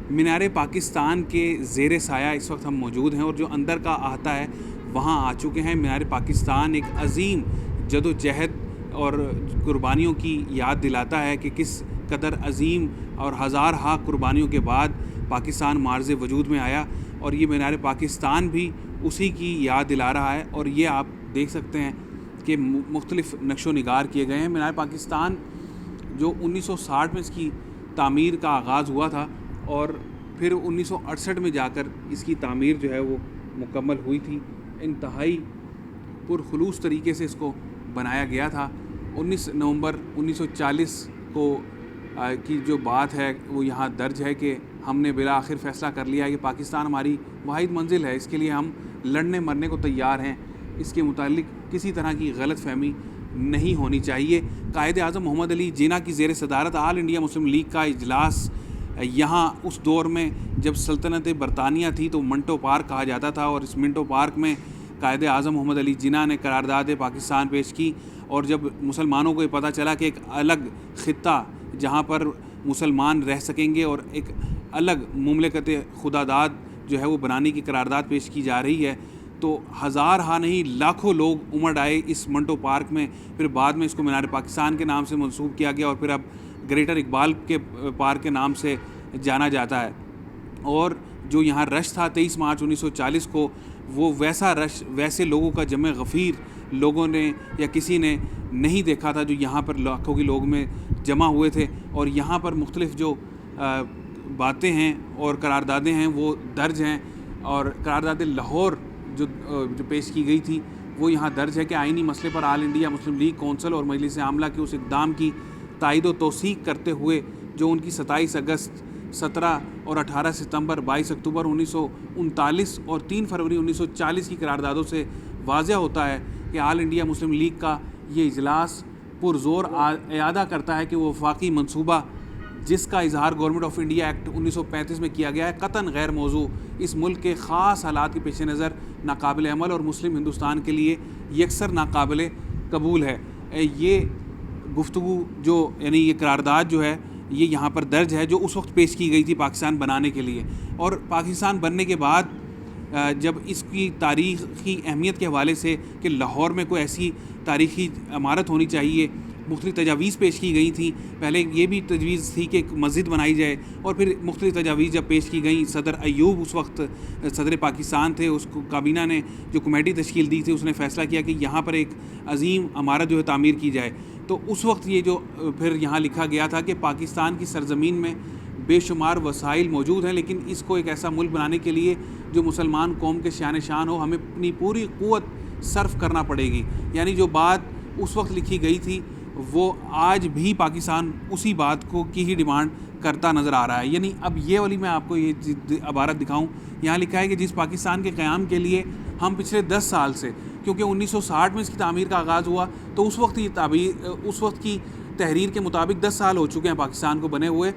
مینار پاکستان کے زیر سایہ اس وقت ہم موجود ہیں اور جو اندر کا احاطہ ہے وہاں آ چکے ہیں۔ مینار پاکستان ایک عظیم جد و جہد اور قربانیوں کی یاد دلاتا ہے کہ کس قدر عظیم اور ہزارہا قربانیوں کے بعد پاکستان معرض وجود میں آیا، اور یہ مینار پاکستان بھی اسی کی یاد دلا رہا ہے۔ اور یہ آپ دیکھ سکتے ہیں کہ مختلف نقش و نگار کیے گئے ہیں۔ مینار پاکستان جو 1960 میں اس کی تعمیر کا آغاز ہوا تھا اور پھر 1968 میں جا کر اس کی تعمیر جو ہے وہ مکمل ہوئی تھی۔ انتہائی پرخلوص طریقے سے اس کو بنایا گیا تھا۔ 19 نومبر 1940 کو کی جو بات ہے وہ یہاں درج ہے کہ ہم نے بالآخر فیصلہ کر لیا ہے کہ پاکستان ہماری واحد منزل ہے، اس کے لیے ہم لڑنے مرنے کو تیار ہیں، اس کے متعلق کسی طرح کی غلط فہمی نہیں ہونی چاہیے۔ قائد اعظم محمد علی جناح کی زیر صدارت آل انڈیا مسلم لیگ کا اجلاس یہاں اس دور میں جب سلطنت برطانیہ تھی تو منٹو پارک کہا جاتا تھا، اور اس منٹو پارک میں قائد اعظم محمد علی جناح نے قرارداد پاکستان پیش کی۔ اور جب مسلمانوں کو یہ پتہ چلا کہ ایک الگ خطہ جہاں پر مسلمان رہ سکیں گے اور ایک الگ مملکت خداداد جو ہے وہ بنانے کی قرارداد پیش کی جا رہی ہے، تو ہزارہا نہیں لاکھوں لوگ امڑ آئے اس منٹو پارک میں۔ پھر بعد میں اس کو مینار پاکستان کے نام سے منسوب کیا گیا اور پھر اب گریٹر اقبال کے پارک کے نام سے جانا جاتا ہے۔ اور جو یہاں رش تھا 23 مارچ 1940 کو، وہ ویسا رش ویسے لوگوں کا جمع غفیر لوگوں نے یا کسی نے نہیں دیکھا تھا جو یہاں پر لاکھوں کے لوگ میں جمع ہوئے تھے۔ اور یہاں پر مختلف جو باتیں ہیں اور قراردادیں ہیں وہ درج ہیں، اور قرارداد لاہور جو پیش کی گئی تھی وہ یہاں درج ہے کہ آئینی مسئلے پر آل انڈیا مسلم لیگ کونسل اور مجلس عاملہ کے اس اقدام کی تائید و توثیق کرتے ہوئے جو ان کی 27 اگست 17 اور 18 ستمبر 22 اکتوبر 1939 اور 3 فروری 1940 کی قراردادوں سے واضح ہوتا ہے کہ آل انڈیا مسلم لیگ کا یہ اجلاس پرزور اعادہ کرتا ہے کہ وہ وفاقی منصوبہ جس کا اظہار گورنمنٹ آف انڈیا ایکٹ 1935 میں کیا گیا ہے قطعاً غیر موضوع، اس ملک کے خاص حالات کے پیش نظر ناقابل عمل اور مسلم ہندوستان کے لیے یکسر ناقابل قبول ہے۔ یہ گفتگو جو یعنی یہ قرارداد جو ہے یہ یہاں پر درج ہے جو اس وقت پیش کی گئی تھی پاکستان بنانے کے لیے، اور پاکستان بننے کے بعد جب اس کی تاریخی اہمیت کے حوالے سے کہ لاہور میں کوئی ایسی تاریخی عمارت ہونی چاہیے، مختلف تجاویز پیش کی گئی تھیں۔ پہلے یہ بھی تجویز تھی کہ ایک مسجد بنائی جائے، اور پھر مختلف تجاویز جب پیش کی گئیں، صدر ایوب اس وقت صدر پاکستان تھے، اس کو کابینہ نے جو کمیٹی تشکیل دی تھی اس نے فیصلہ کیا کہ یہاں پر ایک عظیم عمارت جو ہے تعمیر کی جائے۔ تو اس وقت یہ جو پھر یہاں لکھا گیا تھا کہ پاکستان کی سرزمین میں بے شمار وسائل موجود ہیں، لیکن اس کو ایک ایسا ملک بنانے کے لیے جو مسلمان قوم کے شان شان ہو، ہمیں اپنی پوری قوت صرف کرنا پڑے گی۔ یعنی جو بات اس وقت لکھی گئی تھی وہ آج بھی پاکستان اسی بات کو کی ہی ڈیمانڈ کرتا نظر آ رہا ہے۔ یعنی اب یہ والی میں آپ کو یہ عبارت دکھاؤں، یہاں لکھا ہے کہ جس پاکستان کے قیام کے لیے ہم پچھلے 10 سال سے، کیونکہ 1960 میں اس کی تعمیر کا آغاز ہوا تو اس وقت کی تحریر کے مطابق 10 سال ہو چکے ہیں پاکستان کو بنے ہوئے،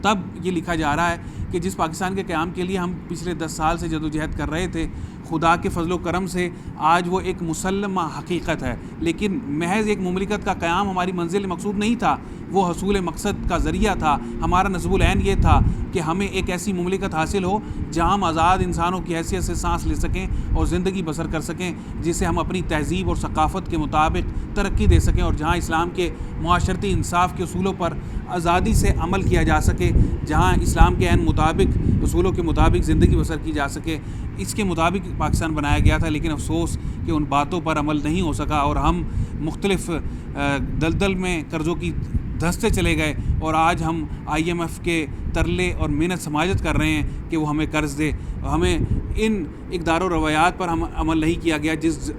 تب یہ لکھا جا رہا ہے کہ جس پاکستان کے قیام کے لیے ہم پچھلے 10 سال سے جدوجہد کر رہے تھے، خدا کے فضل و کرم سے آج وہ ایک مسلمہ حقیقت ہے۔ لیکن محض ایک مملکت کا قیام ہماری منزل مقصود نہیں تھا، وہ حصول مقصد کا ذریعہ تھا۔ ہمارا نصب العین یہ تھا کہ ہمیں ایک ایسی مملکت حاصل ہو جہاں ہم آزاد انسانوں کی حیثیت سے سانس لے سکیں اور زندگی بسر کر سکیں، جسے ہم اپنی تہذیب اور ثقافت کے مطابق ترقی دے سکیں، اور جہاں اسلام کے معاشرتی انصاف کے اصولوں پر آزادی سے عمل کیا جا سکے، جہاں اسلام کے عین مطابق اصولوں کے مطابق زندگی بسر کی جا سکے۔ اس کے مطابق پاکستان بنایا گیا تھا، لیکن افسوس کہ ان باتوں پر عمل نہیں ہو سکا اور ہم مختلف دلدل میں قرضوں کی دھنستے چلے گئے، اور آج ہم IMF کے ترلے اور محنت سماجت کر رہے ہیں کہ وہ ہمیں قرض دے۔ ہمیں ان اقدار و روایات پر ہم عمل نہیں کیا گیا جس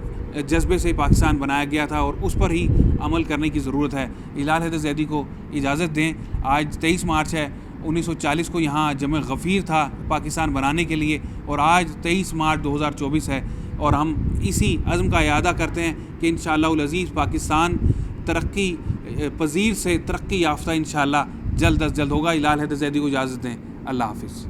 جذبے سے پاکستان بنایا گیا تھا، اور اس پر ہی عمل کرنے کی ضرورت ہے۔ ہلال حیدر زیدی کو اجازت دیں، آج 23 مارچ ہے، 1940 کو یہاں جمع غفیر تھا پاکستان بنانے کے لیے، اور آج 23 مارچ 2024 ہے، اور ہم اسی عزم کا اعادہ کرتے ہیں کہ انشاءاللہ العزیز پاکستان ترقی پذیر سے ترقی یافتہ انشاءاللہ جلد از جلد ہوگا۔ ہلال حیدر زیدی کو اجازت دیں، اللہ حافظ۔